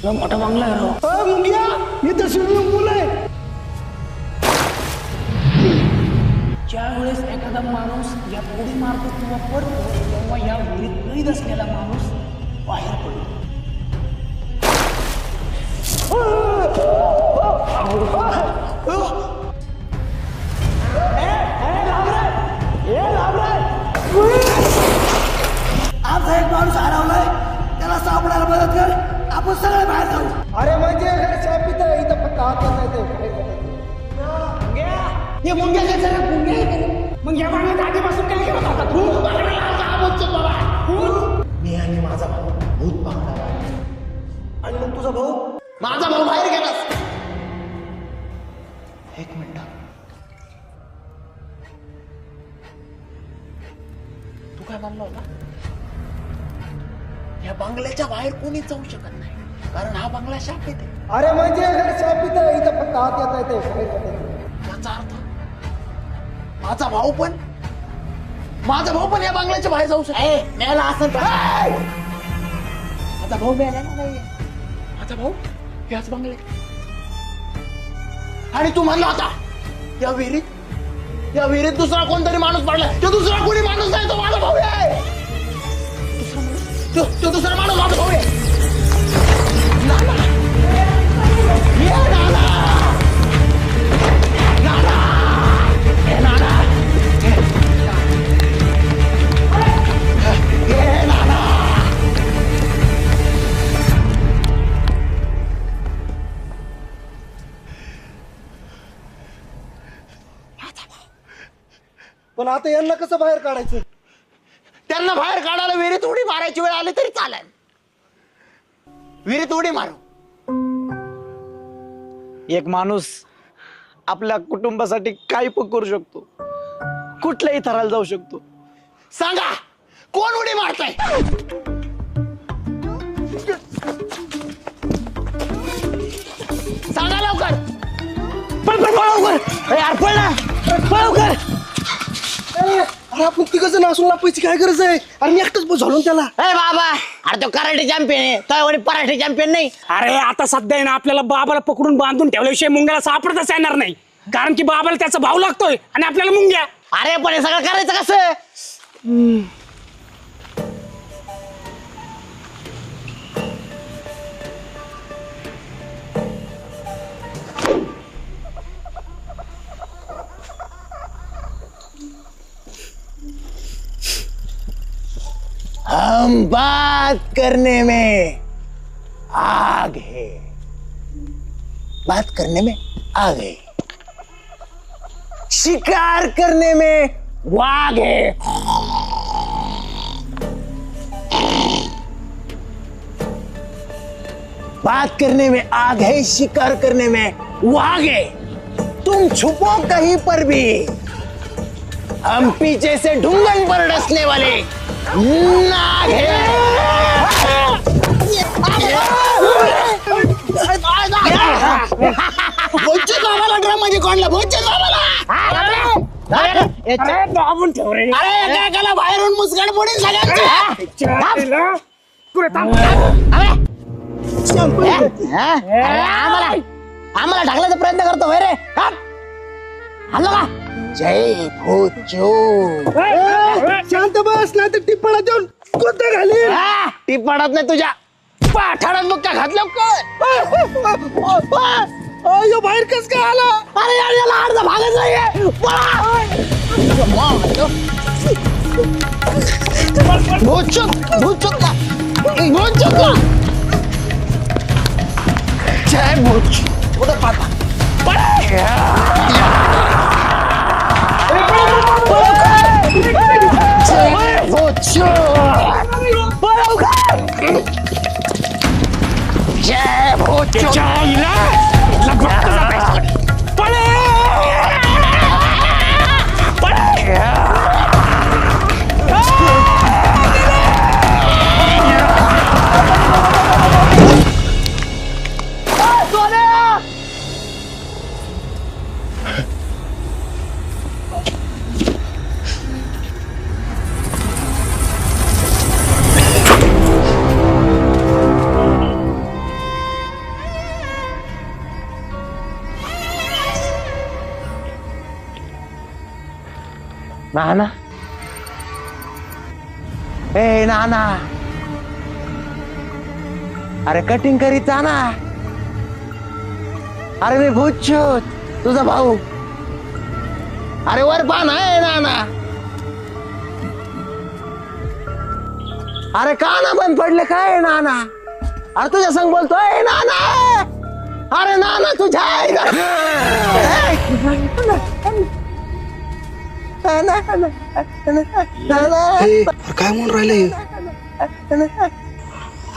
मोठा बंगला आहे राव. मुंग्या इथं स्विमिंग पूल आहे. ज्या वेळेस एखादा माणूस या उडी मारतो किंवा पडतो तेव्हा या विहिरीत कैद असलेला माणूस बाहेर पडतो. आज एक माणूस हरवलाय, त्याला सापडायला मदत कर. आपण सगळे बाहेर जाऊ. अरे म्हणजे शापित इथं फक्त हात येते. हे मुंग्या काय जरा मुंग्या आहे. मग या बाळात आधीपासून काय करत होता तू? मी आणि माझा भाऊ भूत पाहणार आहे. आणि मग तुझा भाऊ? माझा भाऊ बाहेर गेला. एक मिनिट, तू काय म्हणला होता? या बंगल्याच्या बाहेर कोणीच जाऊ शकत नाही, कारण हा बंगला शापित आहे. अरे म्हणजे शापित इथं फक्त हात येते. याचा अर्थ माझा भाऊ पण या बंगल्याच्या बाहेर जाऊ शकतो. मेला असं माझा भाऊ मेला ना नाही. माझा भाऊ याच बंगल्यात. आणि तू म्हणला होता या विहिरीत दुसरा कोणतरी माणूस पडला. तो दुसरा कोणी माणूस नाही, तो माझा भाऊ आहे. तो दुसरा माणूस माझा भाऊ आहे. नाना. ये नाना. नाना. ये नाना. ये नाना. पण आता यांना कसं बाहेर काढायचं? त्यांना बाहेर काढायला विहिरीत उडी मारायची वेळ आली तरी चालेल. विहिरीत उडी मारू. एक माणूस आपल्या कुटुंबासाठी काही पण करू शकतो, कुठल्याही थराला जाऊ शकतो. सांगा कोण उडी मारताय? सांगा लवकर. पण लवकर यार, पळ ना, लवकर. अरे आपण तिघं नासून लापायची काय गरज आहे? अरे मी एकटाच झालो त्याला. ए बाबा, अरे तो कराटे चॅम्पियन आहे, तो पराठे चॅम्पियन नाही. अरे आता सध्या आहे ना, आपल्याला बाबाला पकडून बांधून ठेवल्याशिवाय मुंग्याला सापडतच येणार नाही, कारण की बाबाला त्याचा भाव लागतोय आणि आपल्याला मुंग्या. अरे पण हे सगळं करायचं कसं? हम बात करने में आग है, बात करने में आ गए, शिकार करने में वाघ है. बात करने में आग है, शिकार करने में वाघ है. तुम छुपो कहीं पर भी, हम पीछे से ढूंढन पर डसने वाले नाग है. बोलचे बाबाला ड्रममध्ये कोणला बोलचे बाबाला. अरे दाबून ठेव रे. अरे एकाला बाहेरून मुसकाड पडेल सगळ्यांचे. आम्हाला ढकलायचा प्रयत्न करतो होय रे. हल्लो का? जय भूचो. शांत बस, नाही तर टिप्पणा देऊन कोणतं घालील. ती पडत नाही तुझ्या पाठाडात मुक्का घातलं अयो बाहेर कस काय आला? अरे यार, याला अर्धा भागच नाहीये. भूचुका जय भूच. कुठं पाहता जय भूच. जय भूच. नाना ए नाना, अरे कटिंग करीत जा ना. अरे मी भूतछूत तुझा भाऊ. अरे वर पान आहे नाना. अरे काना बंद पडले काय नाना. अरे तुझ्या संग बोलतोय नाना. अरे नाना तुझ्या काय म्हणून राहिलंय?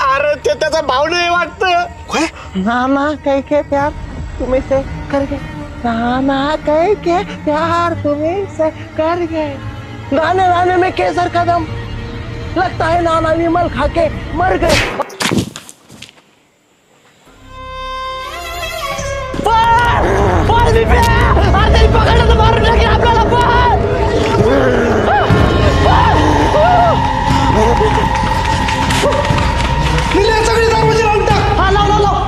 अरे ते त्याचा भाऊ नाही वाटत. काय? नाना कह के प्यार तुम्हें से कर गए. नाना कह के प्यार तुम्हें से कर गए. गाने गाने में केसर कदम लगता है नाना विमल खा के मर गए. पकडायचं मारून टाकेल आपल्याला. सगळी दरवाजे लावून टाक. हा लाव लाव लाव.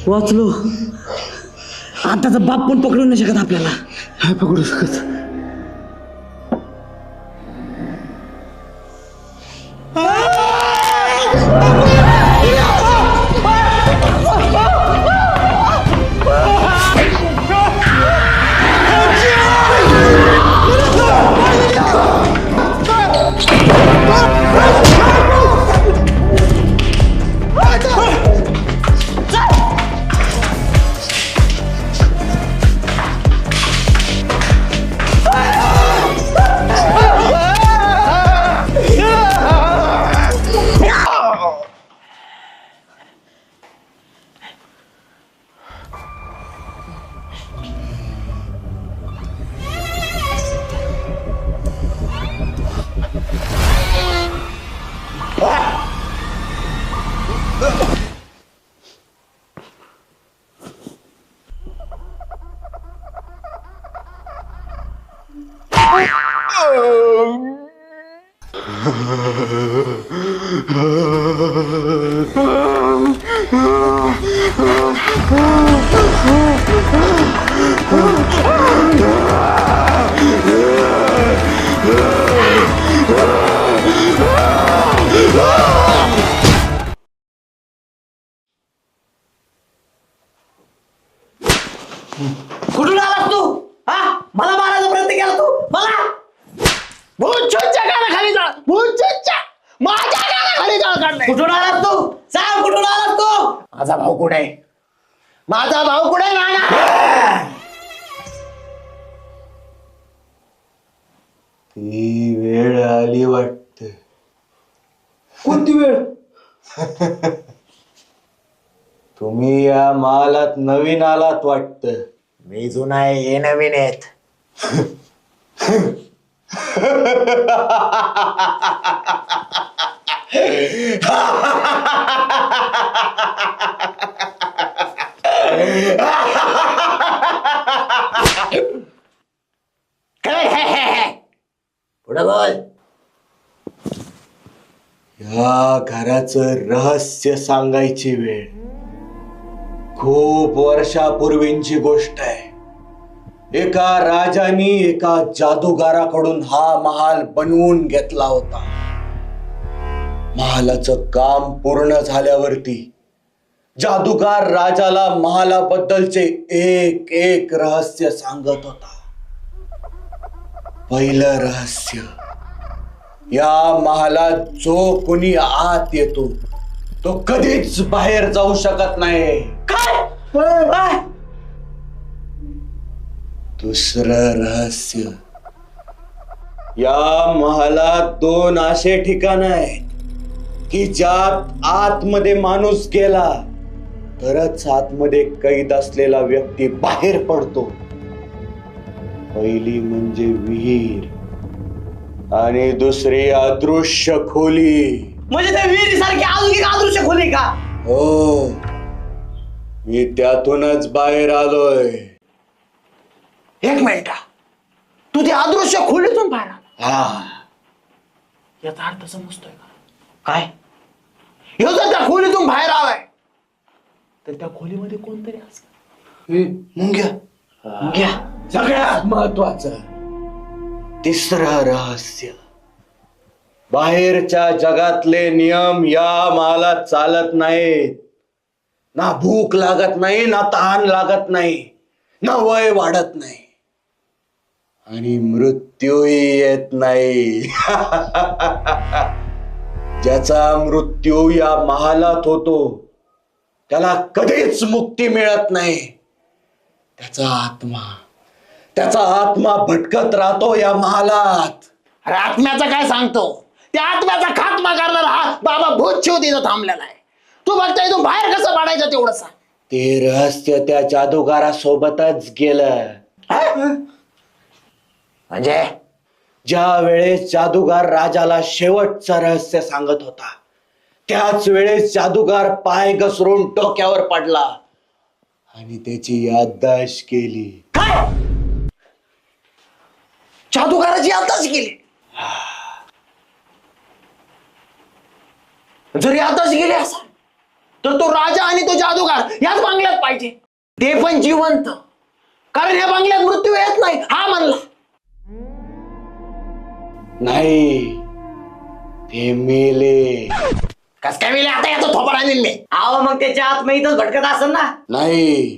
वाचलो. आताचा बाप पण पकडू नाही शकत आपल्याला. काय पकडू शकत? कुठून आलास तू? हा, मला मारायचा प्रयत्न केला तू मला. भूतछूतच्या कानाखाली जाळ. भूतछूतच्या माझ्या कानाखाली जाळ काढलाय. कुठून आलास तू? सांग कुठून आलास तू? माझा भाऊ कुठे आहे? माझा भाऊ कुठे आहे नाना? ती वेळ आली वाटत. कोणती वेळ? तुम्ही या महालात नवीन आलात वाटत. मी जुना आहे, हे नवीन आहेत. पुढे बोल. या घराचं रहस्य सांगायची वेळ. खूप वर्षापूर्वींची गोष्ट आहे. एका राजाने एका जादूगाराकडून हा महाल बनवून घेतला होता. महालाचं काम पूर्ण झाल्यावरती जादूगार राजाला महालाबद्दलचे एक एक रहस्य सांगत होता. पहिलं रहस्य, या महालात जो कोणी आत येतो तो कधीच बाहेर जाऊ शकत नाही. काय? दुसरं रहस्य, या महालात 2 असे ठिकाण आहेत की ज्यात आतमध्ये माणूस गेला तरच आतमध्ये कैद असलेला व्यक्ती बाहेर पडतो. पहिली म्हणजे विहीर आणि दुसरी अदृश्य खोली. म्हणजे त्या विहिरीसारखी अजून एक अदृश्य खोली का? हो, मी त्यातूनच बाहेर आलोय. एक मिनिट, तू त्या अदृश्य खोलीतून बाहेर आला? हा, याचा अर्थ समजतोय का? काय? ह्यो जर त्या खोलीतून बाहेर आलाय तर त्या खोलीमध्ये कोणतरी असत. मुंग्या. सगळ्यात महत्वाचं तिसरं रहस्य. बाहेरच्या जगातले नियम या महालात चालत नाहीत. ना भूक लागत नाही, ना तहान लागत नाही, ना वय वाढत नाही, आणि मृत्यूही येत नाही. ज्याचा मृत्यू या महालात होतो त्याला कधीच मुक्ती मिळत नाही. त्याचा आत्मा भटकत राहतो या महालात. अरे आत्म्याचं काय सांगतो? त्या आत्म्याचा खात्मा करणारा हा बाबा भूत शिव तिथं थांबलेला आहे. तू बघता इथून बाहेर कसं पाडायचं तेवढं सांग. ते रहस्य त्या जादूगारासोबतच गेलं. म्हणजे ज्या वेळेस जादूगार राजाला शेवटचं रहस्य सांगत होता त्याच वेळेस जादूगार पाय घसरून डोक्यावर पडला आणि त्याची याददाश्त केली. काय? जादूगाराची याददाश्त केली? जर याददाश्त गेली असेल तर तो राजा आणि तो जादूगार याच बंगल्यात पाहिजे, ते पण जिवंत. कारण या बंगल्यात मृत्यू येत नाही हा म्हणला. नाही, ते मेले. कस काय मेले? आता याचा थोपा आणीन मी. अहो मग त्याच्या आत्मा इथंच भटकत असेल ना. नाही,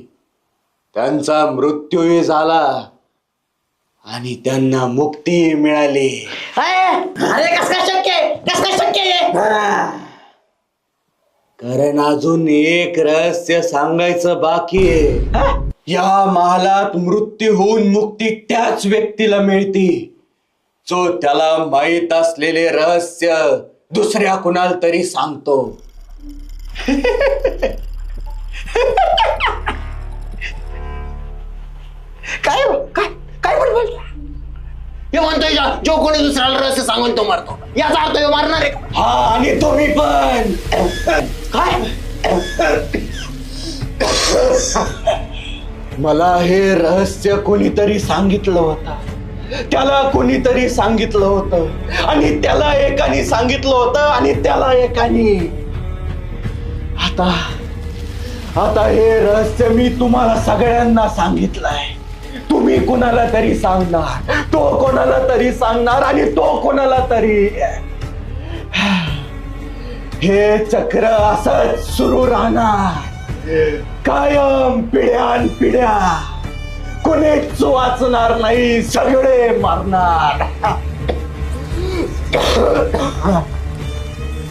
त्यांचा मृत्यूही झाला आणि त्यांना मुक्ती मिळाली. अरे कस काय शक्य आहे? कस काय शक्य आहे? कारण अजून एक रहस्य सांगायचं बाकी आहे. या महालात मृत्यू होऊन मुक्ती त्याच व्यक्तीला मिळती जो त्याला माहित असलेले रहस्य दुसऱ्या कुणाला तरी सांगतो. काय काय काय बोलला? हे म्हणतोय जो कोणी दुसऱ्याला रहस्य सांगून तो मरतो, याचा अर्थ हे मारणार आहे का? हा, आणि तुम्ही पण. काय? मला हे रहस्य कोणीतरी सांगितलं होतं, त्याला कोणीतरी सांगितलं होतं, आणि त्याला एकाने सांगितलं होतं, आणि त्याला एकाने. आता हे रहस्य मी तुम्हाला सगळ्यांना सांगितलंय. तुम्ही कोणाला तरी सांगणार, तो कोणाला तरी सांगणार, आणि तो कोणाला तरी. हे चक्र असंच सुरू राहणार कायम, पिढ्यान पिढ्या. कोणीच वाचणार नाही, सगळे मरणार.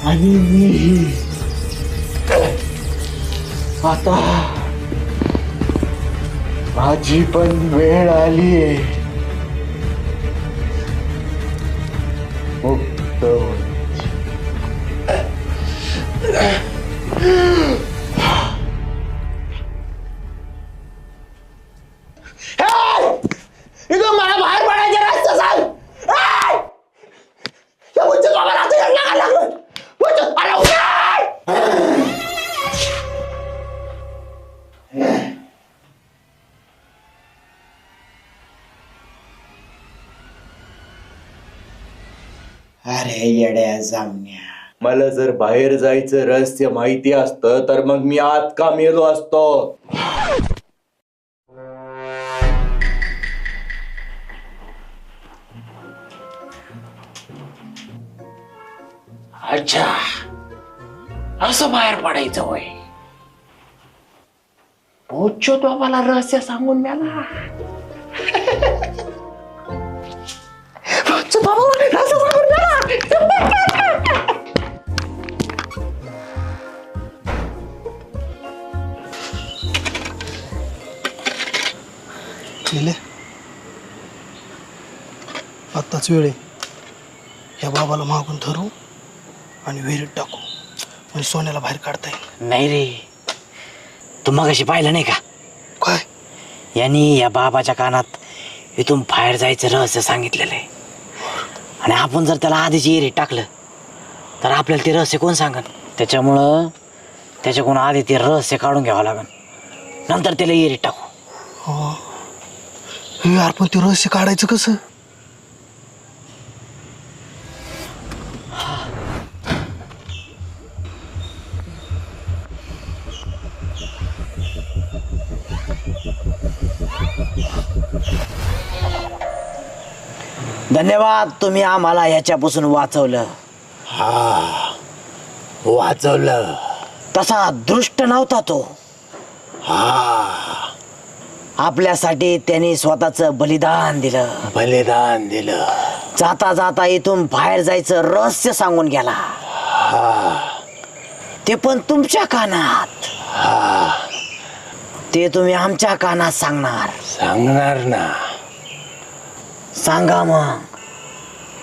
आणि मी आता माझी पण वेळ आलीये मुक्त व्हायची. इथून मला बाहेर पडायचे रस्ते सांग. या उच्च बाबा आता यायला लागलं. अरे उठ! अरे येड्या जामण्या, मला जर बाहेर जायचं रहस्य माहिती असतं तर मग मी आत का मेलो असतो. अच्छा, असं बाहेर पडायचं होय. पोचो तो मला रहस्य सांगून मिळाला. पोचो तो मला रहस्य सांगून मिळाला. आत्ताच वेळ आहे. या बाबाला मागून धरू आणि विहिरीत टाकू, म्हणजे सोन्याला बाहेर काढता येईल. नाही रे, तू मगाशी पाहिलं नाही का? काय? यांनी या बाबाच्या कानात इथून बाहेर जायचं रहस्य सांगितलेलं आहे. आणि आपण जर त्याला आधीच एरीत टाकलं तर आपल्याला ते रहस्य कोण सांगन. त्याच्यामुळं त्याच्याकडून आधी ते रहस्य काढून घ्यावं लागन, नंतर त्याला एरीत टाकू. यार पण ते रहस्य काढायचं कसं? धन्यवाद, तुम्ही आम्हाला ह्याच्यापासून वाचवलं. वाचवलं. तसा दृष्ट नव्हता तो. आपल्यासाठी त्यांनी स्वतःचं बलिदान दिलं. बलिदान दिलं. जाता जाता इथून बाहेर जायचं रहस्य सांगून गेला. ते पण तुमच्या कानात. ते तुम्ही आमच्या कानात सांगणार ना. सांगा मग.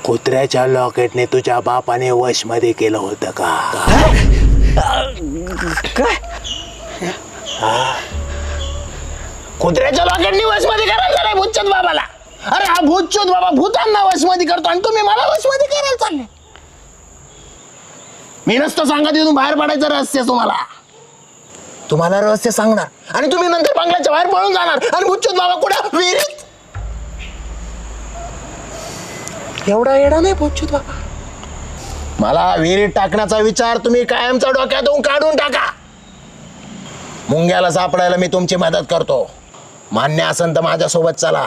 कुत्र्याच्या लॉकेटने तुझ्या बापाने वश मध्ये केलं होतं का? काय? कुत्र्याच्या लॉकेटने वश मध्ये करायचं नाही भूतचोद बाबाला. अरे हा भूतचोद बाबा भूतांना वश मध्ये करतो आणि तुम्ही मला वश मध्ये करायला चालले. मी नसतं सांगत इथून बाहेर पडायचं रहस्य तुम्हाला रहस्य सांगणार आणि तुम्ही नंतर बंगल्याच्या बाहेर पळून जाणार आणि भूतचोद बाबा कुठे विहिरीत. एवढा येडा नाही भूतचोद बाबा. मला विहिरीत टाकण्याचा विचार तुम्ही कायमचा डोक्यातून काढून टाका. मुंग्याला सापडायला मी तुमची मदत करतो. मान्य असेल तर माझ्यासोबत चला,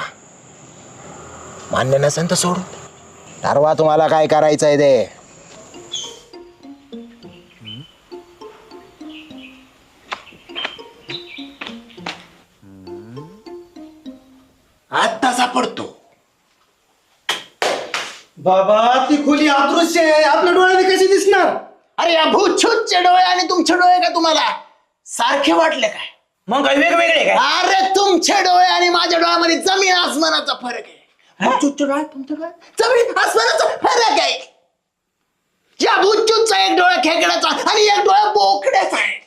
मान्य नसेल तर सोडून ठरवा तुम्हाला काय करायचंय ते. आता सापडतो. बाबा ती खोली अदृश्य आहे, आपल्या डोळ्याने कशी दिसणार? अरे या भूतछूतचे डोळे आणि तुमचे डोळे का तुम्हाला सारखे वाटले काय? मग काय वेगवेगळे काय? अरे तुमचे डोळे आणि माझ्या डोळ्यामध्ये जमीन आसमानाचा फरक आहे. भूतचूतचे डोळे तुमच्या डोळ्यात जमीन आसमानाचा फरक आहे. या भूतचूतचा एक डोळा खेकड्याचा आणि एक डोळा बोकड्याचा आहे.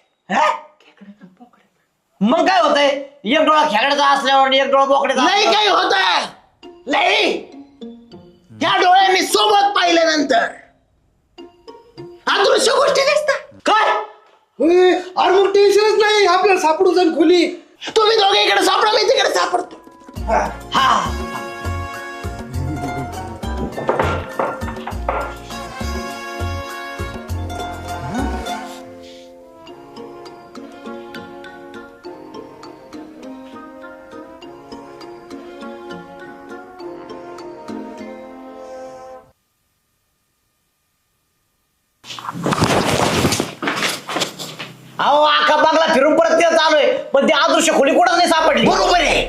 मग काय होतंय? एक डोळा खेकड्याचा असल्यावर एक डोळा बोकड्याचा. नाही काही होत नाही. या डोळ्यांनी सोबत पाहिल्यानंतर अदृश्य गोष्टी दिसतात. काय? अरे मग टेन्शनच नाही, आपल्याला सापडू जाईल खोली. तुम्ही दोघे इकडे सापडा, मी तिकडे सापडतो. हा. अहो आका बंगला फिरून परत ते चालू आहे, पण ती अदृश्य खोली कुठं नाही सापडली. बरोबर आहे,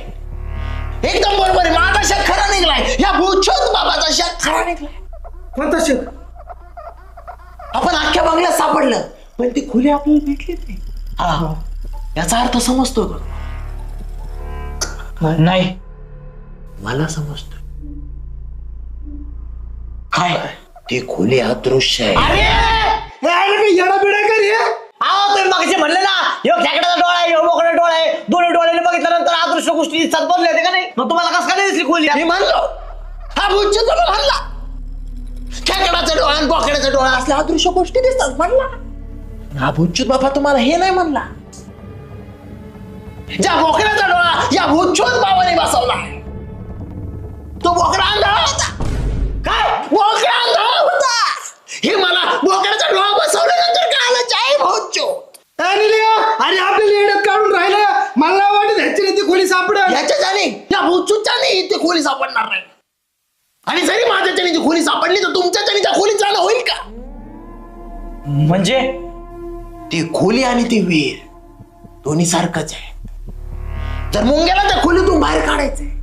एकदम बरोबर आहे. माझा शक खरा निघलाय. या भूतछूत बाबाचा शक खरा निघलाय. कोणता शेख? आपण अख्ख्या बंगल्यात सापडलं पण ती खोली आपल्याला भेटलीच नाही. हा, याचा अर्थ समजतो का? नाही. मला समजतो. काय? ती खोली अदृश्य आहे. अरे येडा बिडा कर हे. अहो तुम्ही मगाशी म्हणले ना, ह्यो खेकड्याचा डोळा आहे, ह्यो बोकड्याचा डोळा आहे. दोन्ही डोळ्याने बघितल्यानंतर अदृश्य गोष्टी दिसतात बनले होते का नाही? मग तुम्हाला कसं काय दिसली खोली? मी म्हणलो हा भूतछूत बाबा म्हणला खेकडाचा डोळा आणि बोकड्याचा डोळा असल्या अदृश्य गोष्टी दिसतात म्हणला. हा भूतछूत बाबा तुम्हाला हे नाही म्हणला. ज्या बोकड्याचा डोळा या भूतछूत बाबाने बसवला तो बोकडा आंधळा होता. काय? बोकडा आंधळा होता हे मला बोकड्याचा डोळा बसवल्यानंतर कळालं. जय भूतछूत. अरे आपल्याला येड्यात काढून राहिलं. मला वाटत ह्याची ती खोली सापडेल. याच्या जाणे या भूतछूतच्याने ती खोली सापडणार नाही. आणि जरी माझ्याच्याने ती खोली सापडली तर तुमच्याच्याने त्या खोलीत जाणं होईल का? म्हणजे ती खोली आणि ती विहीर दोन्ही सारखंच आहे. जर मुंग्याला त्या खोलीतून बाहेर काढायचंय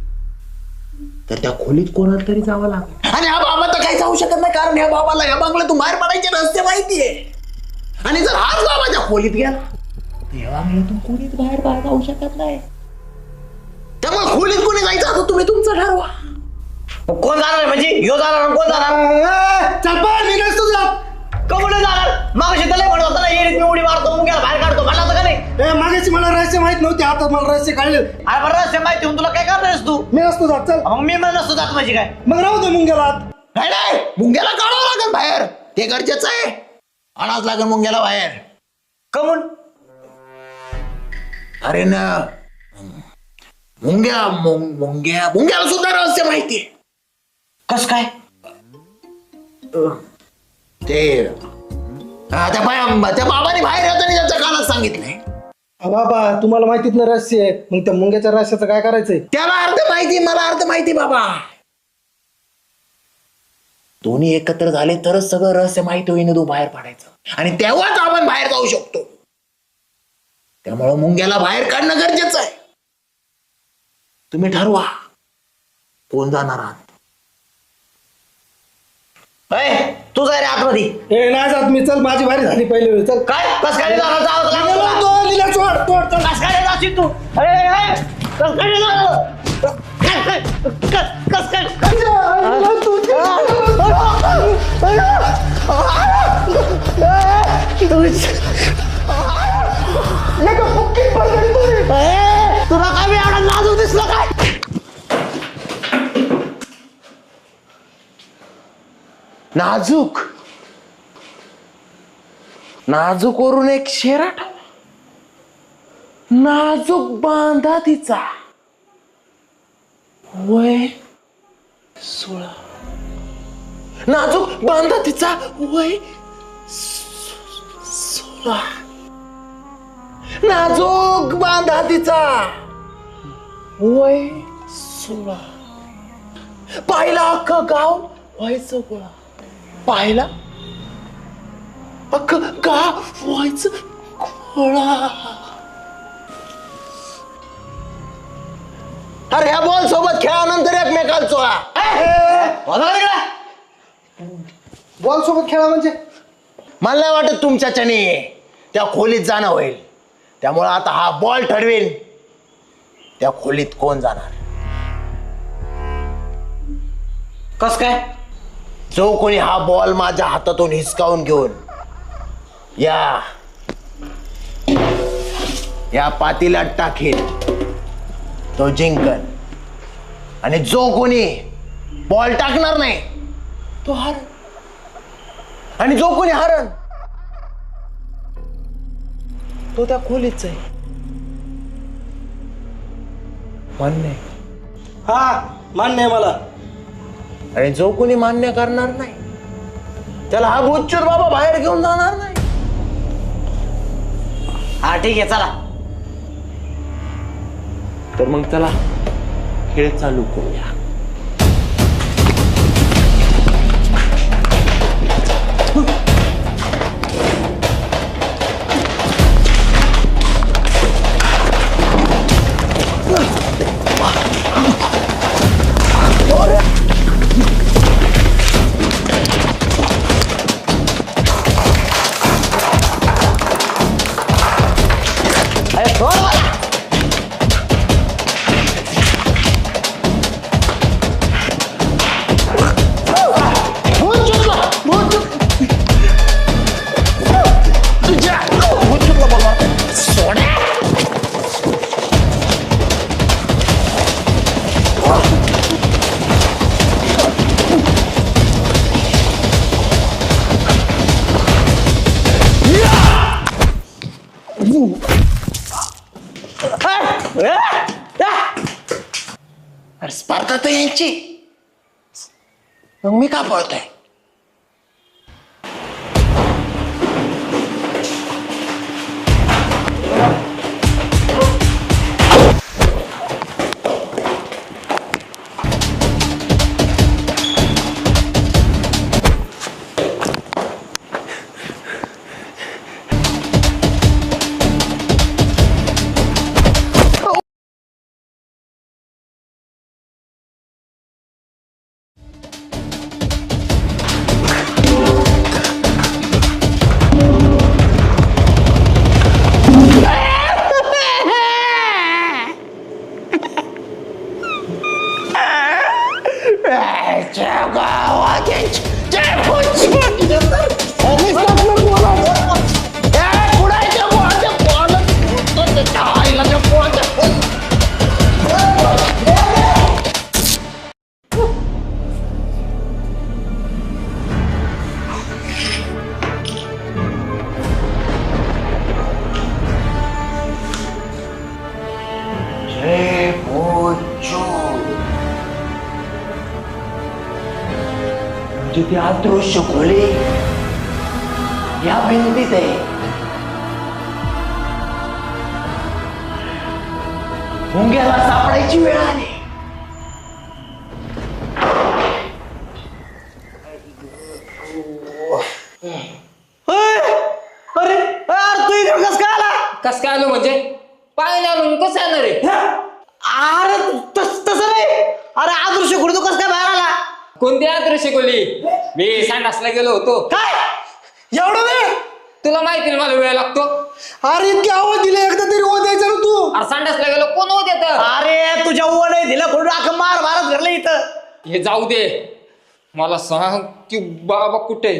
तर त्या खोलीत कोणाला तरी जावं लागेल. आणि हा बाबा तर काही जाऊ शकत नाही, कारण ह्या बाबाला ह्या बंगल्यातून बाहेर पडायचे रस्ते माहितीये. आणि जर हाच बाबा त्या खोलीत गेला तर या बंगल्यातून कोणीच बाहेर जाऊ शकत नाही. त्यामुळे खोलीत कोणी जायचं आता तुम्ही तुमचं ठरवा. कोण जाणार? म्हणजे ह्यो जाणार, कोण जाणार? चल पण मी नसतो जात. कमुळे जाणार? मागाशी त्याला म्हणत होता ना, येरीत मी उडी मारतो, मुंग्याला बाहेर काढतो, म्हणला होता का नाही? मागाशी मला रहस्य माहित नव्हते, आता मला रहस्य कळले. अरे बरं रहस्य माहिती होऊन तुला काय करणारस तू? मी नसतो जात. चल मग मी मला नसतो जात म्हणजे काय? मग राहू दे मुंग्याला आत. नाही नाही, मुंग्याला काढावं लागेल बाहेर, ते गरजेचं आहे. आणावंच लागेल मुंग्याला बाहेर. कमून अरे ना, मुंग्याला सुद्धा रहस्य माहितीये. कस काय? ते त्या बाबाने बाहेर येताना त्यांच्या कानात सांगितलंय. बाबा तुम्हाला माहितीत ना रहस्य आहे, मग त्या मुंग्याच्या रहस्याचं काय करायचंय? त्याला अर्थ माहिती, मला अर्थ माहिती बाबा. दोन्ही एकत्र झाले तरच सगळं रहस्य माहिती होईन, तू बाहेर पाडायचं, आणि तेव्हाच आपण बाहेर जाऊ शकतो. त्यामुळं मुंग्याला बाहेर काढणं गरजेचं आहे. तुम्ही ठरवा कोण जाणार आहात. तू जाय रे आतमध्ये. ए नाही जात मी, चल माझी भारी झाली पहिले वेळ, चल. काय कस काय जाणार? कस काय जाशील तू? कस काय जाणार? कस काय? तुला काय मी एवढा लाजू दिसलं काय? नाजूक नाजूक वरून एक शेरा ठेवा. नाजूक बांधा तिचा वय 16. नाजूक बांधा तिचा वय 16. नाजूक बांधा तिचा वय 16. पाहिला अख्खं गाव व्हायचं गोळा. पाहिला अख्खं गाव व्हायचं गोळा. अरे ह्या बॉल सोबत खेळानंतर एकमेकाला चोळा. बॉल सोबत खेळा म्हणजे? मला नाही वाटत तुमच्याच्याने त्या खोलीत जाणं होईल. त्यामुळे आता हा बॉल ठरवेल त्या खोलीत कोण जाणार. कस काय? जो कोणी हा बॉल माझ्या हातातून हिसकावून घेऊन या पातीलात टाकेल तो जिंकल, आणि जो कोणी बॉल टाकणार नाही तो हार, आणि जो कोणी हारण तो त्या खोलीच आहे. मान्य आहे? हा मान्य आहे मला. आणि जो कोणी मान्य करणार नाही त्याला हा भूतचूत बाबा बाहेर घेऊन जाणार नाही. हा ठीक आहे, चला. तर मग चला खेळ चालू करूया. अरे स्पर्धा तर यांची, मग मी का पळतोय? म्हणजे ती अदृश्य खोली या भिंतीत आहे. मुंग्याला सापडायची वेळ आली. अरे यार तू इकडे कस काय आला? कस काय आलो म्हणजे पाय आलो कसं येणार रे? अरे तसं नाही. अरे अदृश्य खोली तू कस काय बाहेर आला? कोणती यात्रा शिकवली? मी संडासला गेलो होतो. काय एवढं वेळ? तुला माहिती ना मला वेळ लागतो. अरे इतके आवाज दिले एकदा तरी ओ द्यायचं ना तू. अरे संडासला गेलो कोण होत येत? अरे तुझ्या ओढ नाही दिला खोडून अख्खं मार मारत घरलं इथं. हे जाऊ दे. मला सांग की बाबा कुठे?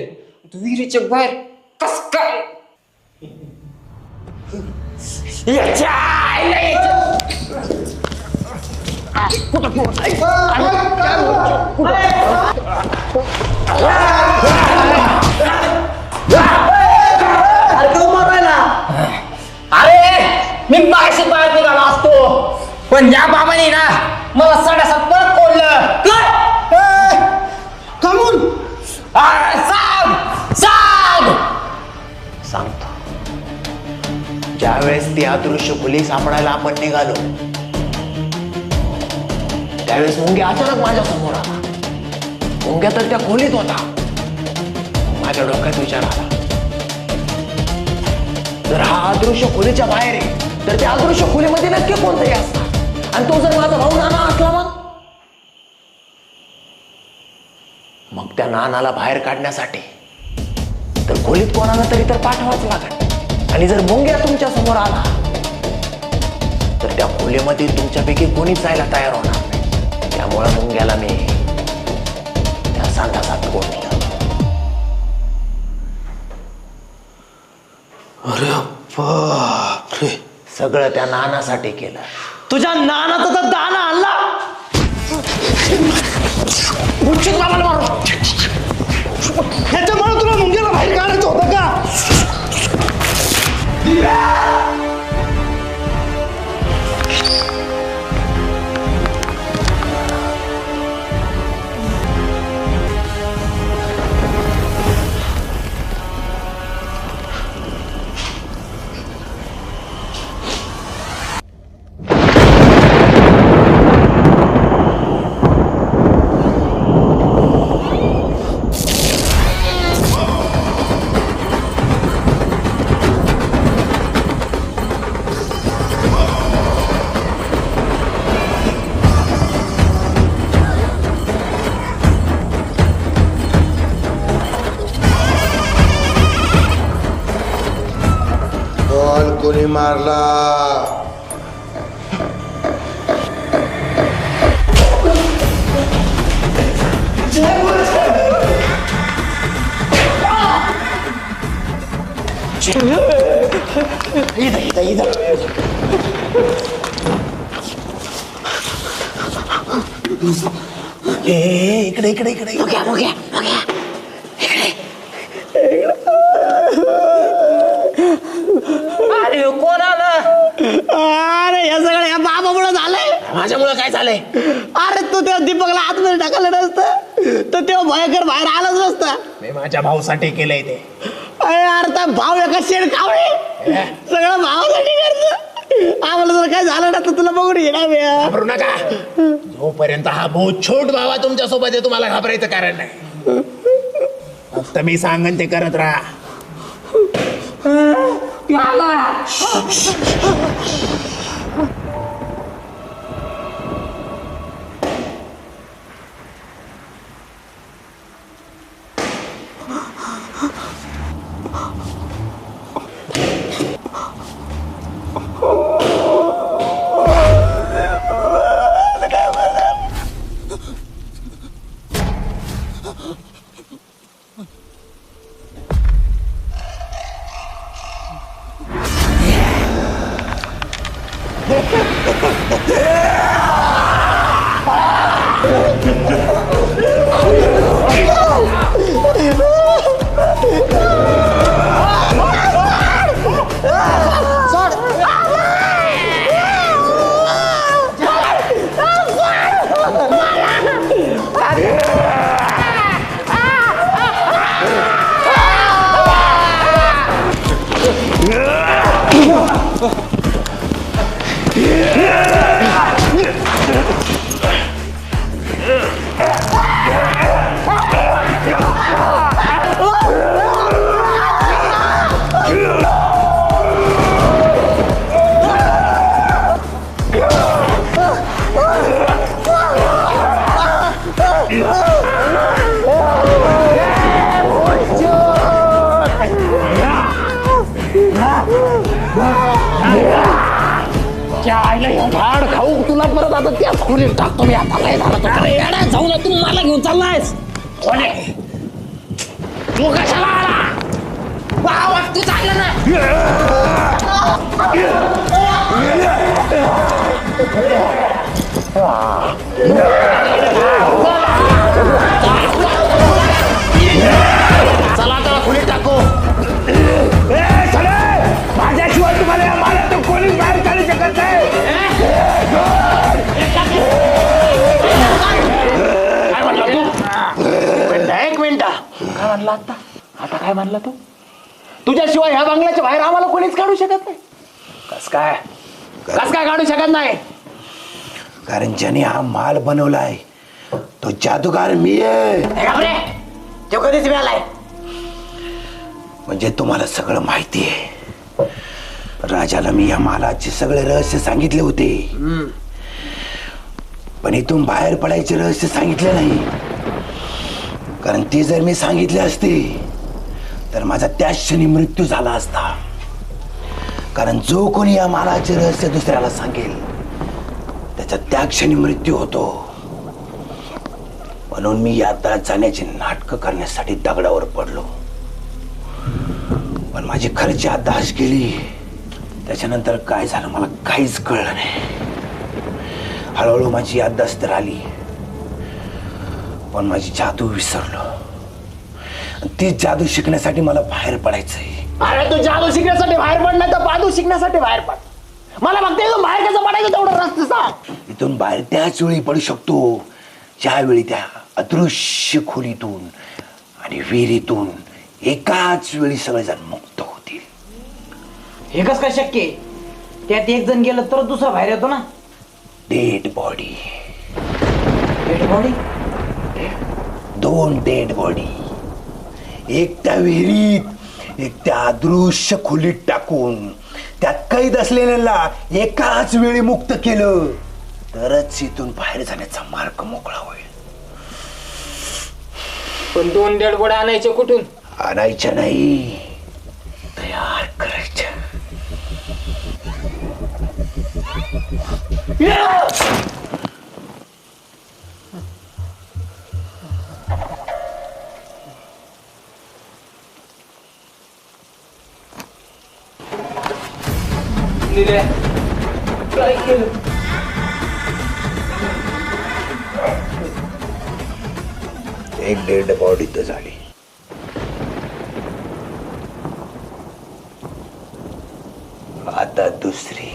तू विहिरीच्या बाहेर कस काय? याच्या आईला याच्या. अरे तू मारायला. अरे मी बाहेरशी बाहेर निघाला असतो पण या बाबाने ना मला संडासात परत कोडलं. काय? कामून सांग सांग. सांगतो. ज्यावेळेस ती अदृश्य खोली सापडायला आपण निघालो त्यावेळेस मुंग्या अचानक माझ्या समोर आला. मुंग्या तर त्या खोलीत होता. माझ्या डोक्यात विचार आला, जर हा अदृश्य खोलीच्या बाहेर आहे तर त्या अदृश्य खोलीमध्ये नक्की कोणतरी असणार. आणि तो जर माझा भाऊ नाना असला मग त्या नानाला बाहेर काढण्यासाठी तर खोलीत कोणाला तरी तर पाठवाच लागेल. आणि जर मुंग्या तुमच्या समोर आला तर त्या खोलीमध्ये तुमच्यापैकी कोणीच जायला तयार होणार नाही. त्यामुळे मुंग्याला मी त्या संडासात कोंडलं. अरे बापरे. सगळं त्या नानासाठी केलं. तुझ्या नानाचा तर दाना आणला. उचित बाबाला मारू. ह्याच्यामुळे तुला मुंग्याला बाहेर काढायचं होतं का? कोणी मारला? इकडे इकडे इकडे अरे कोण आलं? अरे हे सगळं या बाबामुळे झालंय. माझ्यामुळे काय झालंय? अरे तू त्या दीपकला आतमध्ये टाकलं नसतं तर तेव्हा भयंकर बाहेर आलाच नसता. मी माझ्या भाऊसाठी केलंय ते. अरे यार त्या भाव एका शेड खावळे सगळं भावासाठी करतो. आम्हाला जर काय झालं ना तर तुला बघून येणार. घाबरू नका. जोपर्यंत हा भाऊ छोट भावा तुमच्या सोबत आहे तुम्हाला घाबरायचं कारण नाही. फक्त मी सांगन ते करत राहा. त्या आईला हे झाड खाऊ तुला परत आता त्याच खोलीत टाकतो मी आता काय झालं तर येडा जाऊ ना तू मला घेऊन चाललायस कोणे तू कशाला आला तू चालला ना चला त्याला खोलीत टाकू माझ्याशिवाय तुम्हाला या मालातून कोणीच बाहेर काढू शकत नाही. काय म्हणला तू एक मिनिट काय म्हणला आता काय म्हणला तू तुझ्याशिवाय ह्या बंगल्याच्या बाहेर आम्हाला कोणीच काढू शकत नाही कस काय काढू शकत नाही कारण ज्याने हा माल बनवलाय तो जादूगार मी आहे. तो कधीच मिळालाय म्हणजे तुम्हाला सगळं माहिती आहे. राजाला मी या मालाचे सगळे रहस्य सांगितले होते पण इथून बाहेर पडायचे रहस्य सांगितले नाही. कारण ते जर मी सांगितले असते तर माझा त्याच क्षणी मृत्यू झाला असता. कारण जो कोणी या मालाचे रहस्य दुसऱ्याला सांगेल त्याचा त्या क्षणी मृत्यू होतो. म्हणून मी यात्रा जाण्याची नाटकं करण्यासाठी दगडावर पडलो. पण माझी खर्ची याददाश गेली. त्याच्यानंतर काय झालं मला काहीच कळलं नाही. हळूहळू माझी याददाश्त तर आली पण माझी जादू विसरलो. ती जादू शिकण्यासाठी मला बाहेर पडायचंय. अरे तू जादू शिकण्यासाठी बाहेर पड नाही तर बादू शिकण्यासाठी बाहेर पड मला फक्त इथून बाहेर कसं पडायचं तेवढं रस्ते सांग. इथून बाहेर त्याच वेळी पडू शकतो ज्यावेळी त्या अदृश्य खोलीतून आणि विहिरीतून एकाच वेळी सगळेजण मुक्त होतील. हे कसं काय शक्य आहे? त्यात एक जण गेलं तर दुसरा बाहेर येतो ना. Dead body. Dead body? 2 dead body. एक त्या विहिरीत एक त्या अदृश्य खोलीत टाकून त्यात कैद असलेल्याला एकाच वेळी मुक्त केलं तरच इथून बाहेर जाण्याचा मार्ग मोकळा होईल. पण 2 डेड बॉडी आणायचे कुठून? आणायच्या नाही तयार करायच्या. काय केलं? एक डेड बॉडी तर झाली. आता दुसरी.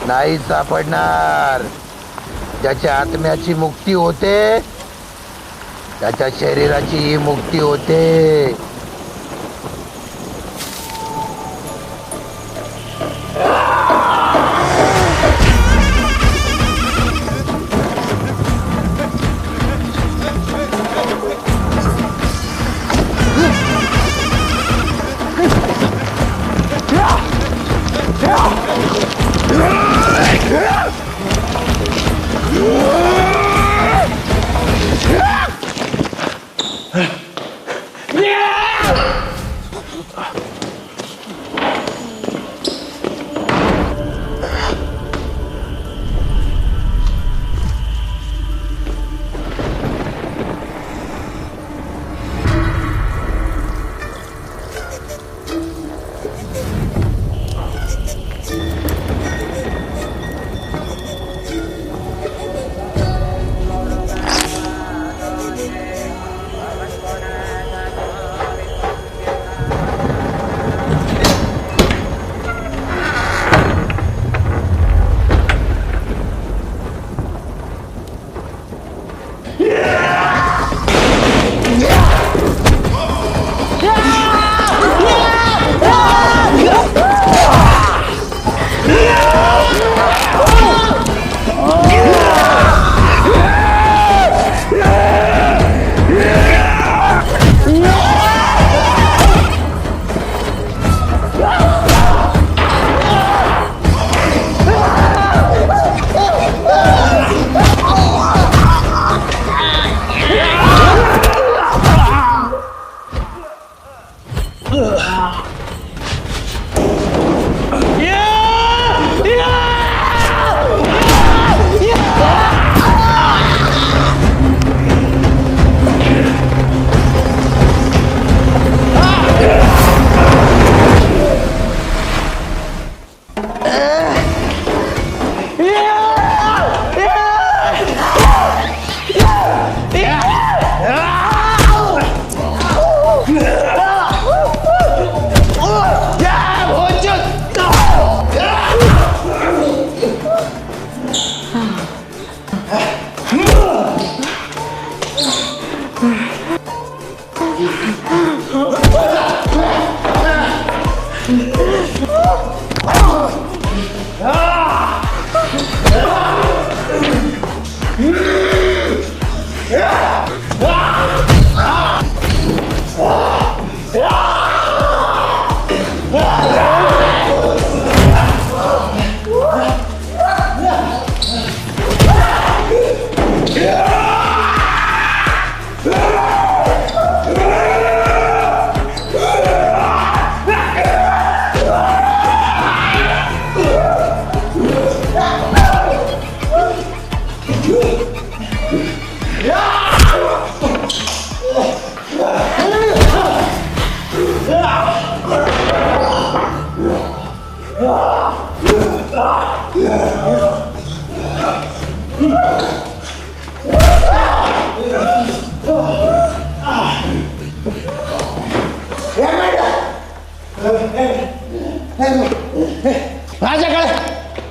नाही सापडणार. ज्याच्या आत्म्याची मुक्ती होते त्याच्या शरीराची मुक्ती होते.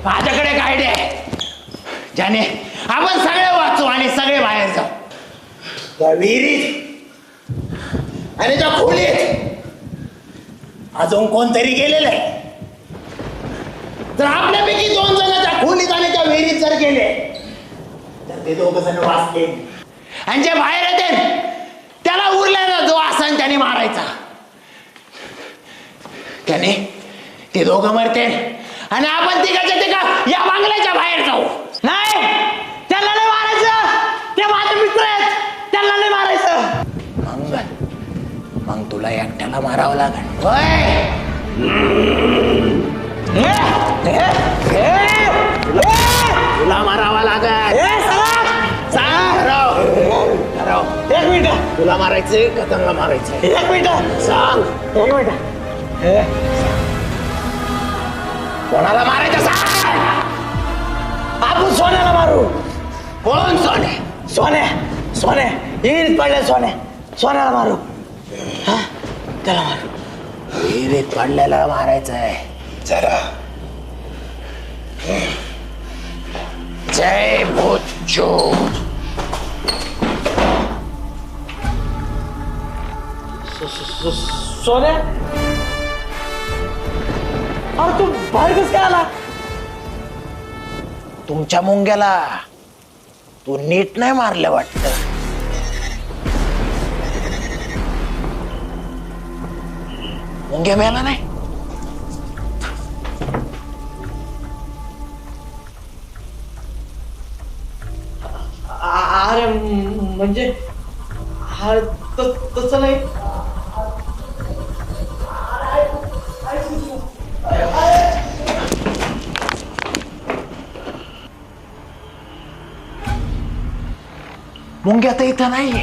माझ्याकडे एक आयडिया आहे ज्याने आपण सगळे वाचू आणि सगळे बाहेर जाऊ. त्या विहिरीत आणि त्या खोलीत अजून कोणतरी गेलेलं आहे. जर आपल्यापैकी 2 जण त्या खोलीत आणि त्या विहिरीत जर गेले तर ते 2 जण वाचले आणि जे बाहेर येते त्याला उरलेला जो असन त्याने मारायचा. त्याने ते 2 मरते आणि आपण तिघाच्या तिघा या बांगल्याच्या बाहेर जाऊ. नाही, त्यांना नाही मारायचं. ते माझे मित्र आहेत, त्यांना नाही मारायचं. मग तुला एकट्याला मारावं लागेल. होय तुला मारावा लागेल. एक मिनिट, तुला मारायचंय का त्यांना मारायचंय? एक मिनिट सांग. एक मिनिट. कोणाला मारायचं सांग. आपण सोन्याला मारू. कोण सोने? सोने विहिरीत पडले सोन्याला मारू. हा, त्याला मारू. विहिरीत पडलेला मारायचंय. जरा जय भोजो. सोन्या, अरे तू बाहेर कसं काय आला? तुमच्या मुंग्याला तू नीट नाही मारलं वाटतं. मुंग्या मेला नाही. अरे म्हणजे तसं नाही. मुंग्या तर इथं नाहीये.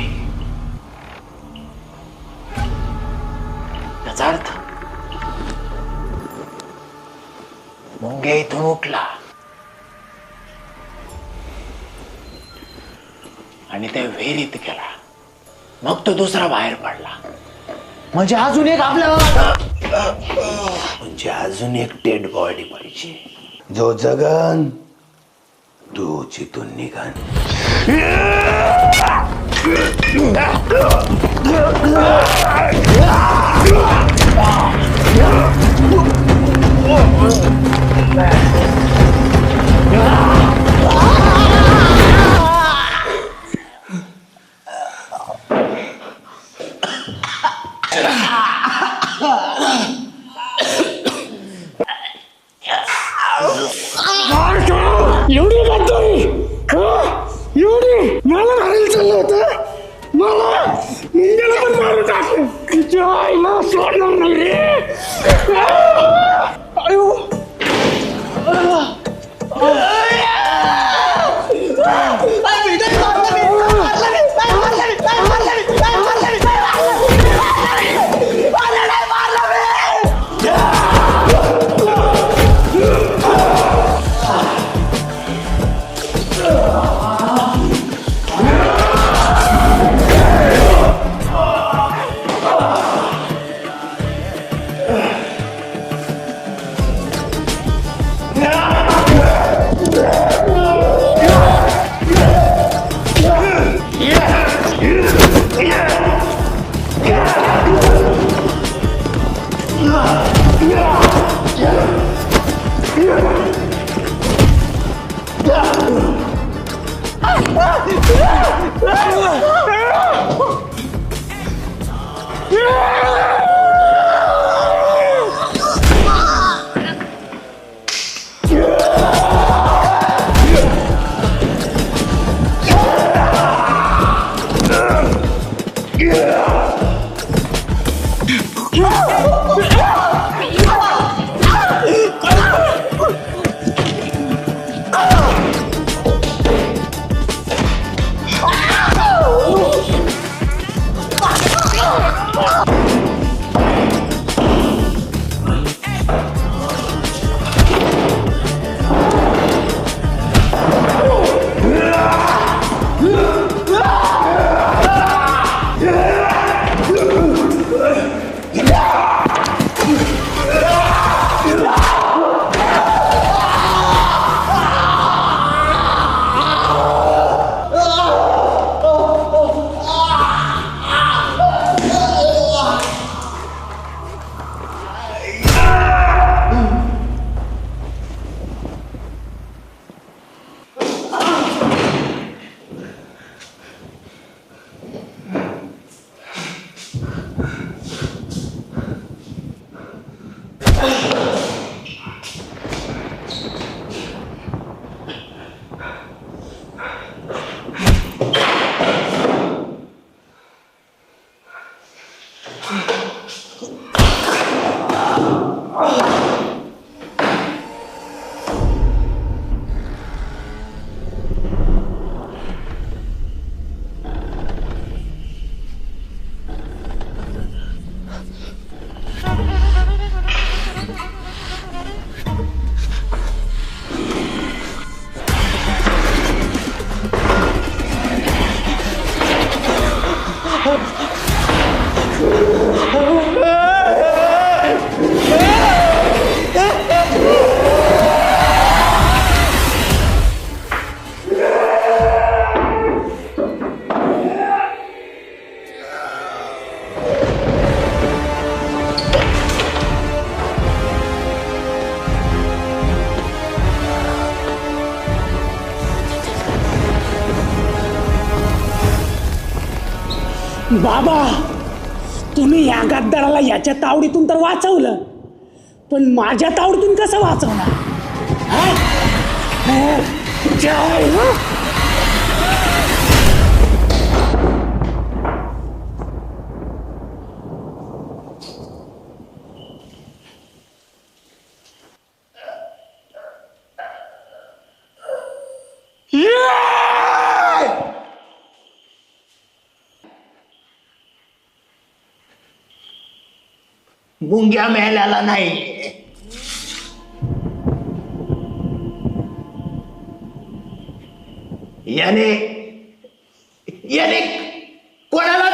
याचा अर्थ मुंग्या इथून उठला आणि त्या विहिरीत गेला. मग तो दुसरा बाहेर पडला. म्हणजे अजून एक आपल्याला म्हणजे अजून एक डेड बॉडी पाहिजे. जो जगन तो जिथून निघन. एवढी करतोय एवढी मला मारायला चाललं होतं. मला मुंग्याला पण मारून टाकलं. तिच्या आईला सोडणार नाही रे. अयो बाबा, तुम्ही या गद्दाराला याच्या तावडीतून तर वाचवलं, पण माझ्या तावडीतून कसं वाचवणार? हा? जय हो. मुंग्या मेल्याला नाही, याने याने कोणाला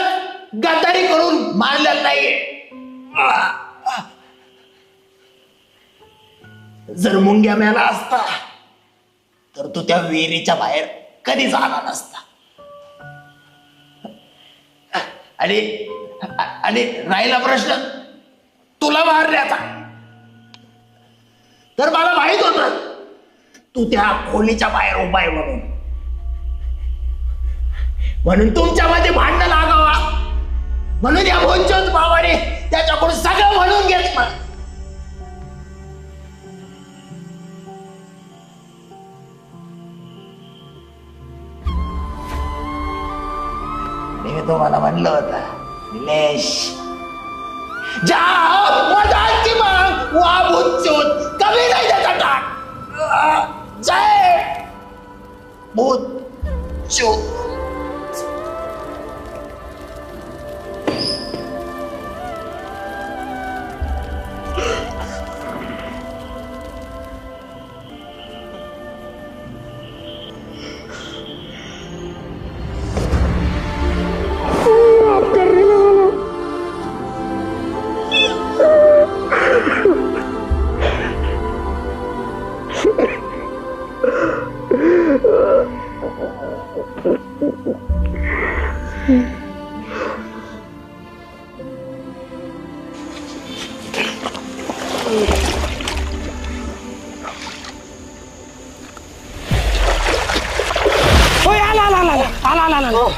गद्दारी करून मारलेलं नाहीये. जर मुंग्या मेला असता तर तू त्या विहिरीच्या बाहेर कधी जाणार नसता. आणि राहिला प्रश्न तुला मारण्याचा, तर मला माहित होत तू त्या खोलीच्या बाहेर उभा आहे म्हणून तुमच्यामध्ये भांडण लागावा म्हणून या भोंचोद भावाने त्याच्याकडून सगळं म्हणून घेतलं. मी तुम्हाला म्हणलं होतं निलेश, जाओ मजाक की मांग वा भूतचोद कभी नहीं देता टाक. जय भूतचोद. आला.